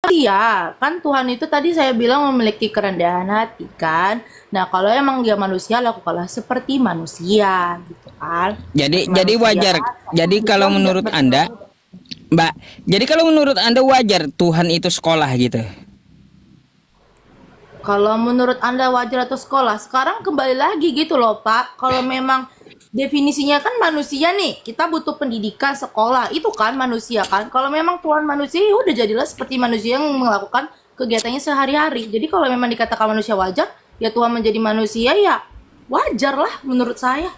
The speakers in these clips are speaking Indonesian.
Iya, kan Tuhan itu tadi saya bilang memiliki kerendahan hati kan. Nah, kalau emang dia manusia, lakukanlah seperti manusia gitu kan. Jadi Manusia wajar. satu Jadi juga kalau nggak menurut Anda, berdosa. Mbak, jadi kalau menurut Anda wajar Tuhan itu sekolah gitu. Kalau menurut Anda wajar atau sekolah? Sekarang kembali lagi gitu loh, Pak. Kalau memang definisinya kan manusia nih, kita butuh pendidikan, sekolah. Itu kan manusia kan. Kalau memang Tuhan manusia, ya udah jadilah seperti manusia yang melakukan kegiatannya sehari-hari. Jadi kalau memang dikatakan manusia wajar, ya Tuhan menjadi manusia ya wajar lah menurut saya.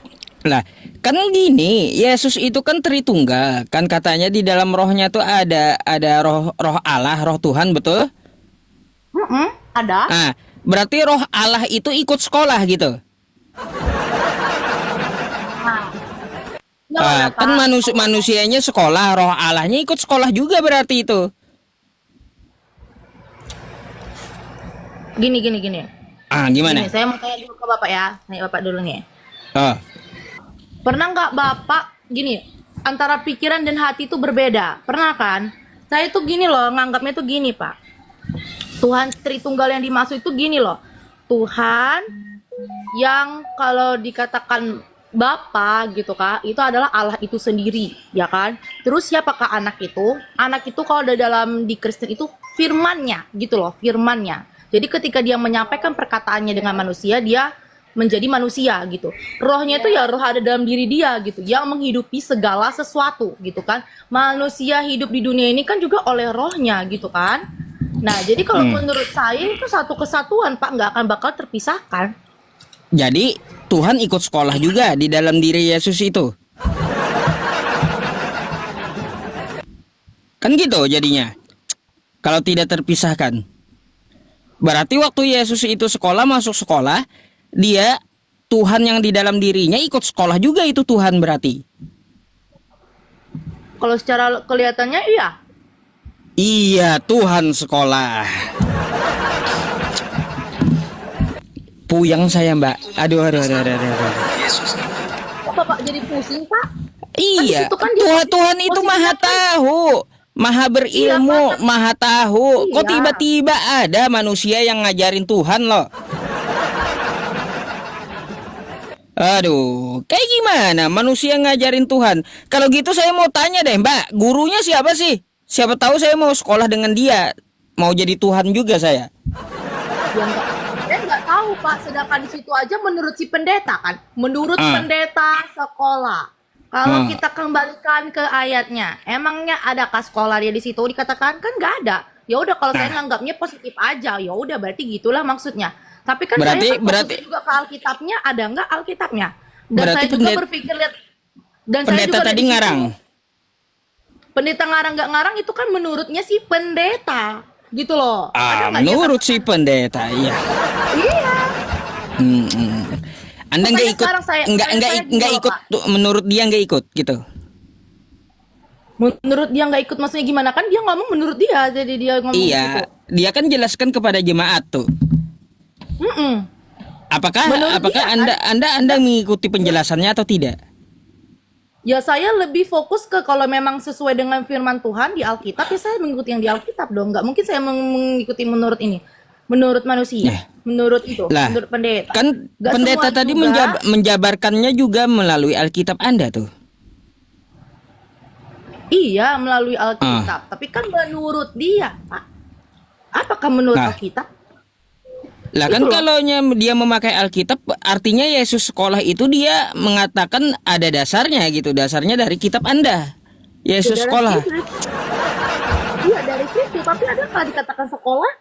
Lah, kan gini, Yesus itu kan Tritunggal. Kan katanya di dalam rohnya tuh ada roh roh Allah, roh Tuhan, betul? Ada. Ah, berarti roh Allah itu ikut sekolah gitu. Nah, ya nggak ya, Kan Pak. manusianya sekolah, roh Allahnya ikut sekolah juga berarti itu. Gini. Gimana? Gini, saya mau tanya dulu ke Bapak ya. Tanya Bapak dulu nih. Oh, Pernah nggak Bapak gini, antara pikiran dan hati itu berbeda? Pernah kan? Saya tuh gini loh, nganggapnya tuh gini, Pak. Tuhan Tritunggal yang dimaksud itu gini loh. Tuhan yang kalau dikatakan Bapa gitu Kak, itu adalah Allah itu sendiri, ya kan? Terus siapakah anak itu? Anak itu kalau dalam di Kristen itu firmannya gitu loh, firmannya. Jadi ketika dia menyampaikan perkataannya dengan manusia, dia menjadi manusia gitu. Rohnya itu ya roh ada dalam diri dia gitu, yang menghidupi segala sesuatu gitu kan. Manusia hidup di dunia ini kan juga oleh rohnya gitu kan. Nah, jadi kalau menurut saya itu satu kesatuan, Pak, nggak akan bakal terpisahkan. jadi Tuhan ikut sekolah juga di dalam diri Yesus itu. Kan gitu jadinya. Kalau tidak terpisahkan. Berarti waktu Yesus itu sekolah, masuk sekolah, dia Tuhan yang di dalam dirinya ikut sekolah juga, itu Tuhan berarti. Kalau secara kelihatannya iya. Iya, Tuhan sekolah. Puyeng saya, Mbak. Aduh. Kok Bapak jadi pusing, Pak? Kan di Iya, situ kan dia Tuhan itu maha posisinya kan tahu, maha iya, Pak, berilmu, maha tahu. Kok iya. tiba-tiba ada manusia yang ngajarin Tuhan loh? Aduh, kayak gimana manusia ngajarin Tuhan? Kalau gitu saya mau tanya deh, Mbak, gurunya siapa sih? Siapa tahu saya mau sekolah dengan dia, mau jadi Tuhan juga saya. Ya enggak. Saya nggak tahu, Pak. Sedangkan di situ aja menurut si pendeta kan. Menurut Ah, pendeta sekolah. Kalau ah. kita kembalikan ke ayatnya, emangnya adakah sekolah dia di situ dikatakan kan nggak ada. Ya udah kalau saya Nah, nganggapnya positif aja, ya udah berarti gitulah maksudnya. Tapi kan saya berarti kan berarti fokusnya juga ke Alkitabnya, ada nggak Alkitabnya? Dan berarti saya juga berpikir lihat dan saya pendeta juga lihat tadi di situ ngarang. pendeta ngarang nggak ngarang itu kan menurutnya si pendeta gitu loh. Ada nggak dia Menurut si katakan? pendeta, iya. Iya. Hmm, hmm. Anda nggak Makanya ikut, sekarang saya gini nggak loh ikut Pak. menurut dia nggak ikut gitu. Menurut dia nggak ikut maksudnya gimana kan dia ngomong menurut dia jadi dia ngomong di situ. Iya, dia kan jelaskan kepada jemaat tuh. Mm-mm. Apakah Menurut apakah dia Anda mengikuti penjelasannya atau tidak? ya saya lebih fokus ke kalau memang sesuai dengan firman Tuhan di Alkitab ya saya mengikuti yang di Alkitab dong. Nggak mungkin saya mengikuti menurut ini. Menurut manusia, Nah, menurut itu, lah, menurut pendeta. kan Nggak semua pendeta tadi juga. menjabarkannya juga melalui Alkitab Anda tuh. Iya melalui Ah, Alkitab. Tapi kan menurut dia, Pak. Apakah menurut nah, Alkitab? lah kan Itu loh. kalau dia memakai Alkitab, artinya Yesus sekolah itu dia mengatakan ada dasarnya gitu, dasarnya dari kitab Anda. Ya Yesus dari sekolah. situ. Iya dari situ. Tapi adakah dikatakan sekolah?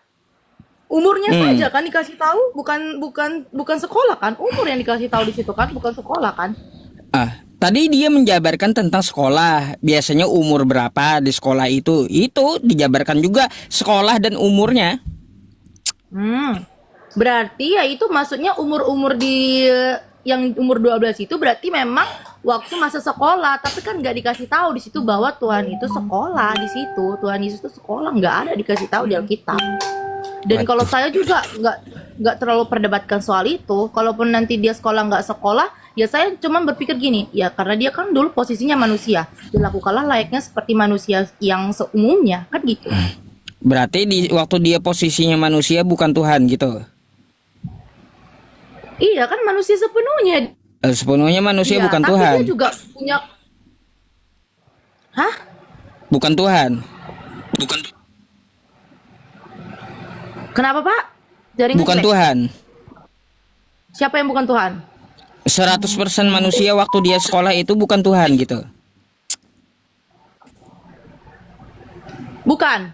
Umurnya Hmm. saja kan dikasih tahu, bukan sekolah kan? Umur yang dikasih tahu di situ kan, bukan sekolah kan? Tadi dia menjabarkan tentang sekolah. Biasanya umur berapa di sekolah itu. Itu dijabarkan juga sekolah dan umurnya. Hmm. Berarti ya itu maksudnya umur-umur di yang umur 12 itu berarti memang waktu masa sekolah, tapi kan nggak dikasih tahu di situ bahwa Tuhan itu sekolah di situ. Tuhan Yesus itu sekolah nggak ada dikasih tahu di Alkitab. Dan kalau Waduh. saya juga nggak terlalu perdebatkan soal itu. Kalaupun nanti dia sekolah nggak sekolah, ya saya cuma berpikir gini, ya karena dia kan dulu posisinya manusia, dilakukanlah layaknya seperti manusia yang seumumnya kan gitu. Berarti waktu dia posisinya manusia bukan Tuhan gitu. Iya kan manusia sepenuhnya. Sepenuhnya manusia Iya, bukan tapi Tuhan. dia juga punya. Hah? Bukan Tuhan. Kenapa Pak? Jaringan Bukan jelek. Tuhan. Siapa yang bukan Tuhan? 100% manusia waktu dia sekolah itu bukan Tuhan gitu. Bukan.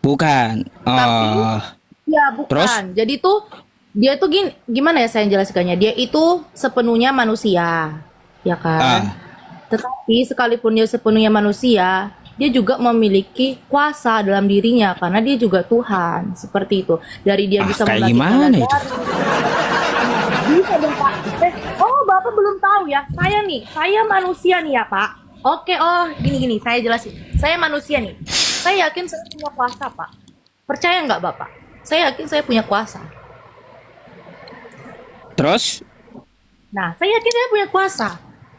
Bukan. Tapi Oh. ya bukan. Terus? Jadi tuh dia tuh gimana ya saya jelaskannya? Dia itu sepenuhnya manusia, ya kan? Ah. Tetapi sekalipun dia sepenuhnya manusia, dia juga memiliki kuasa dalam dirinya karena dia juga Tuhan, seperti itu. Dari dia bisa Kayak membangkitkan gimana dari itu? bisa dong Pak. Oh Bapak belum tahu ya? Saya manusia nih ya Pak. Oke, gini, saya jelasin. Saya manusia nih. Saya yakin saya punya kuasa Pak. Percaya nggak Bapak? Saya yakin saya punya kuasa. Terus Nah, saya yakin saya punya kuasa.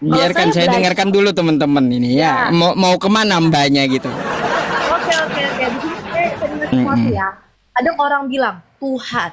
Kalau biarkan saya belajar- dengarkan dulu teman-teman ini ya. Ya. Mau kemana mbaknya gitu? Oke. Di sini saya dengar sesuatu ya. Ada orang bilang, Tuhan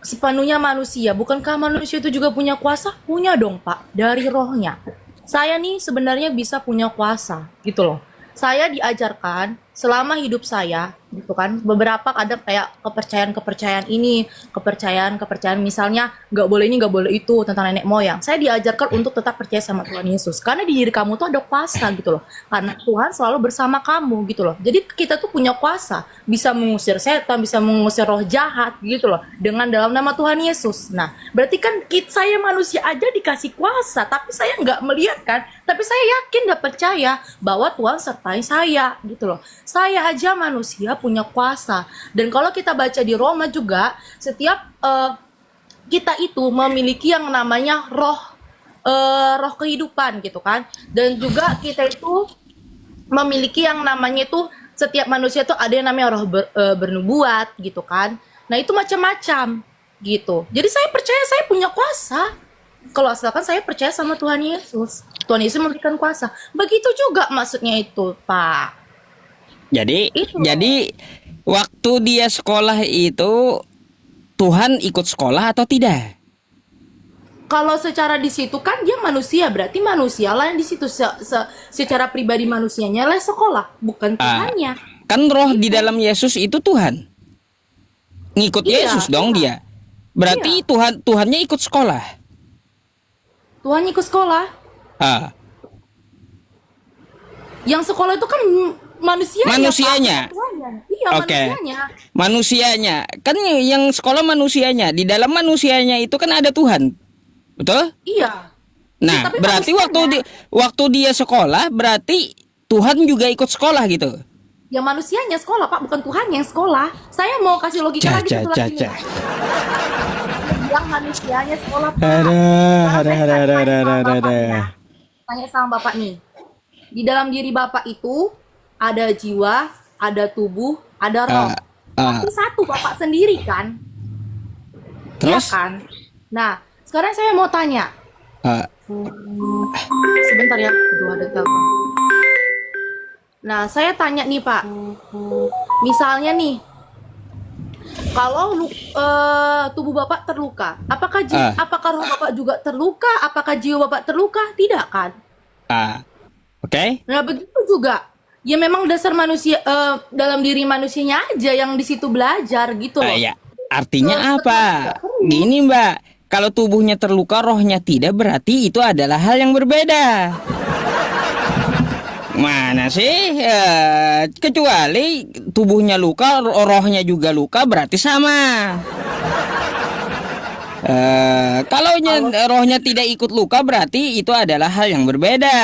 sepenuhnya manusia. Bukankah manusia itu juga punya kuasa? Punya dong Pak, dari rohnya. Saya nih sebenarnya bisa punya kuasa, gitu loh. Saya diajarkan selama hidup saya, gitu kan. Beberapa kadang kayak kepercayaan ini, kepercayaan misalnya nggak boleh ini, nggak boleh itu tentang nenek moyang. Saya diajarkan untuk tetap percaya sama Tuhan Yesus. Karena di diri kamu tuh ada kuasa gitu loh. Karena Tuhan selalu bersama kamu gitu loh. Jadi kita tuh punya kuasa, bisa mengusir setan, bisa mengusir roh jahat gitu loh. Dengan dalam nama Tuhan Yesus. Nah, berarti kan saya manusia aja dikasih kuasa, tapi saya nggak melihat kan. Tapi saya yakin dan percaya bahwa Tuhan sertai saya gitu loh. Saya aja manusia punya kuasa. Dan kalau kita baca di Roma juga, setiap kita itu memiliki yang namanya roh kehidupan gitu kan. Dan juga kita itu memiliki yang namanya itu setiap manusia tuh ada yang namanya roh bernubuat gitu kan. Nah, itu macam-macam gitu. Jadi saya percaya saya punya kuasa. Kalau asalkan saya percaya sama Tuhan Yesus. Tuhan Yesus memberikan kuasa. Begitu juga maksudnya itu, Pak. Jadi Itu. waktu dia sekolah itu Tuhan ikut sekolah atau tidak? Kalau secara di situ kan dia manusia, berarti manusia lah yang di situ secara pribadi manusianya lah sekolah, bukan Tuhannya. Kan roh di dalam Yesus itu Tuhan. Ngikut Iya, Yesus dong dia. Berarti Tuhannya ikut sekolah. Tuhan ikut sekolah. Ah. Yang sekolah itu kan Manusianya. Pak, Tuhannya. Iya, Oke. manusianya. Manusianya. Kan yang sekolah manusianya. Di dalam manusianya itu kan ada Tuhan. Betul? Iya. Nah, tapi berarti manusianya- waktu dia sekolah berarti Tuhan juga ikut sekolah gitu. Yang manusianya sekolah, Pak, bukan Tuhan yang sekolah. Saya mau kasih logika lagi satu lagi nih. Yang manusianya sekolah, Pak. Sekarang saya tanya sama Bapak nih ya. Tanya sama Bapak nih. Di dalam diri Bapak itu ada jiwa, ada tubuh, ada roh. Tapi satu Bapak sendiri kan? Terus? Iya kan? Nah, sekarang saya mau tanya. Sebentar ya, aduh ada telepon. Nah, saya tanya nih Pak. Misalnya nih, kalau tubuh Bapak terluka, apakah roh Bapak juga terluka? Apakah jiwa Bapak terluka? Tidak kan? Oke. Nah, begitu juga. Ya memang dasar manusia dalam diri manusianya aja yang di situ belajar gitu loh. Ya. Artinya apa? Gini Mbak, kalau tubuhnya terluka, rohnya tidak, berarti itu adalah hal yang berbeda. Mana sih? Kecuali tubuhnya luka, rohnya juga luka, berarti sama. Kalau rohnya tidak ikut luka, berarti itu adalah hal yang berbeda.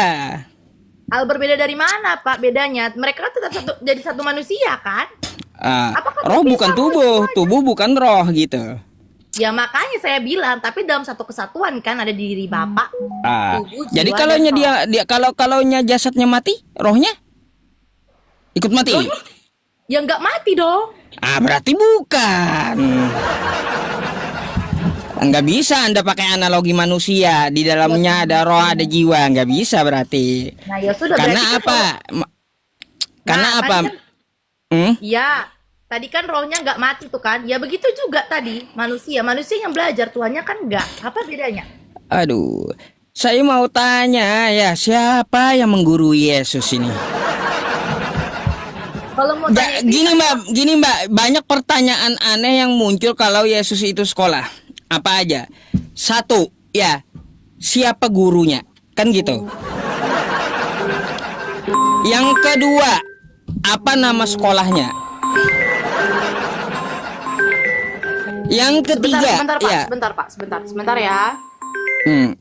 Hal berbeda dari mana Pak bedanya? Mereka kan tetap jadi satu manusia kan? Roh bukan tubuh bukan roh gitu. Ya makanya saya bilang, tapi dalam satu kesatuan kan ada di diri Bapak. Tubuh, Jadi jiwa, kalaunya dan roh. dia kalaunya jasadnya mati, rohnya ikut mati. Rohnya? Ya nggak mati dong. Berarti bukan. Nggak bisa Anda pakai analogi manusia. Di dalamnya ada roh, ada jiwa. Nggak bisa berarti. Nah ya sudah. Karena berarti apa? kan Karena Nah, apa? kan- Ya, Tadi kan rohnya nggak mati tuh kan? Ya begitu juga tadi manusia yang belajar, Tuhannya kan nggak. Apa bedanya? Aduh, saya mau tanya ya, siapa yang menggurui Yesus ini? Kalau mau tanya itu Gini Mbak, banyak pertanyaan aneh yang muncul kalau Yesus itu sekolah. Apa aja? Satu, ya, siapa gurunya? Kan gitu. Yang kedua, apa nama sekolahnya? Yang ketiga, sebentar Pak, ya. sebentar ya. Hmm.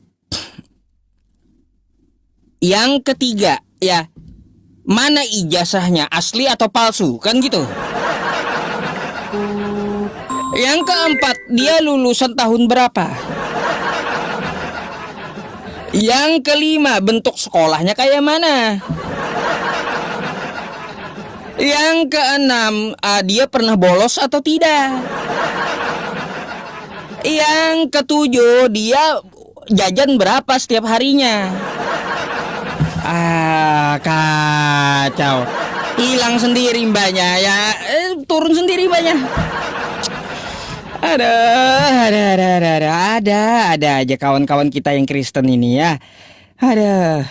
Yang ketiga, ya, mana ijazahnya, asli atau palsu? Kan gitu. Yang keempat, dia lulusan tahun berapa? Yang kelima, bentuk sekolahnya kayak mana? Yang keenam, dia pernah bolos atau tidak? Yang ketujuh, dia jajan berapa setiap harinya? Kacau. Hilang sendiri mbaknya ya, turun sendiri mbaknya. Ada aja kawan-kawan kita yang Kristen ini ya. Ada.